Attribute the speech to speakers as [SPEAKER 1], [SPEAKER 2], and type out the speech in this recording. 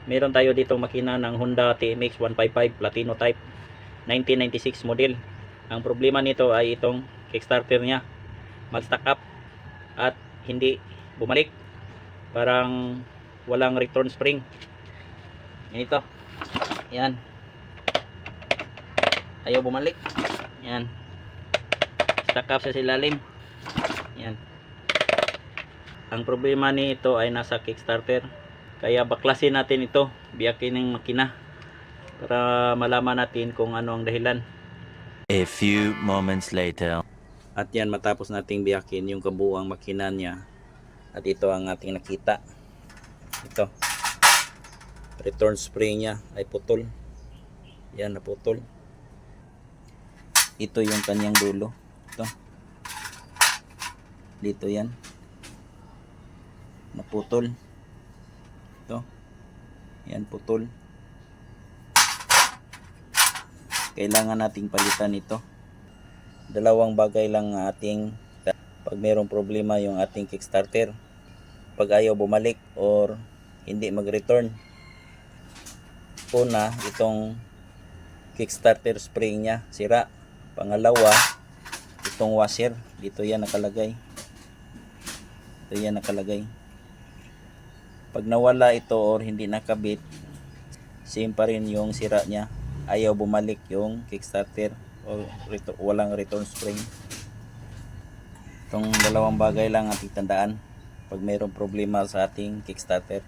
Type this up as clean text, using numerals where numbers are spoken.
[SPEAKER 1] Meron tayo dito makina ng Honda TMX 155 Platino type 1996 model. Ang problema nito ay itong kickstarter niya mag-stack up at hindi bumalik, parang walang return spring. Yan ito, yan, ayaw bumalik, yan, stack up sa ilalim, yan. Ang problema nito ay nasa kickstarter, kaya baklasin natin ito, biyakin ng makina para malaman natin kung ano ang dahilan.
[SPEAKER 2] A few moments later.
[SPEAKER 1] At yan, matapos nating biyakin yung kabuuang makina niya, at ito ang ating nakita. Ito, return spring niya ay putol. Yan, naputol. Ito yung kanyang dulo. Ito, dito yan, naputol. Ito, yan, putol. Kailangan nating palitan ito. Dalawang bagay lang ating pag mayroong problema yung ating kickstarter, pag ayaw bumalik or hindi mag-return. Una, itong kickstarter spring nya sira. Pangalawa, itong washer, dito yan nakalagay. Ito yan nakalagay. Pag nawala ito or hindi nakabit, same pa rin yung sira nya, ayaw bumalik yung kickstarter o walang return spring. Itong dalawang bagay lang ating tandaan pag mayroong problema sa ating kickstarter.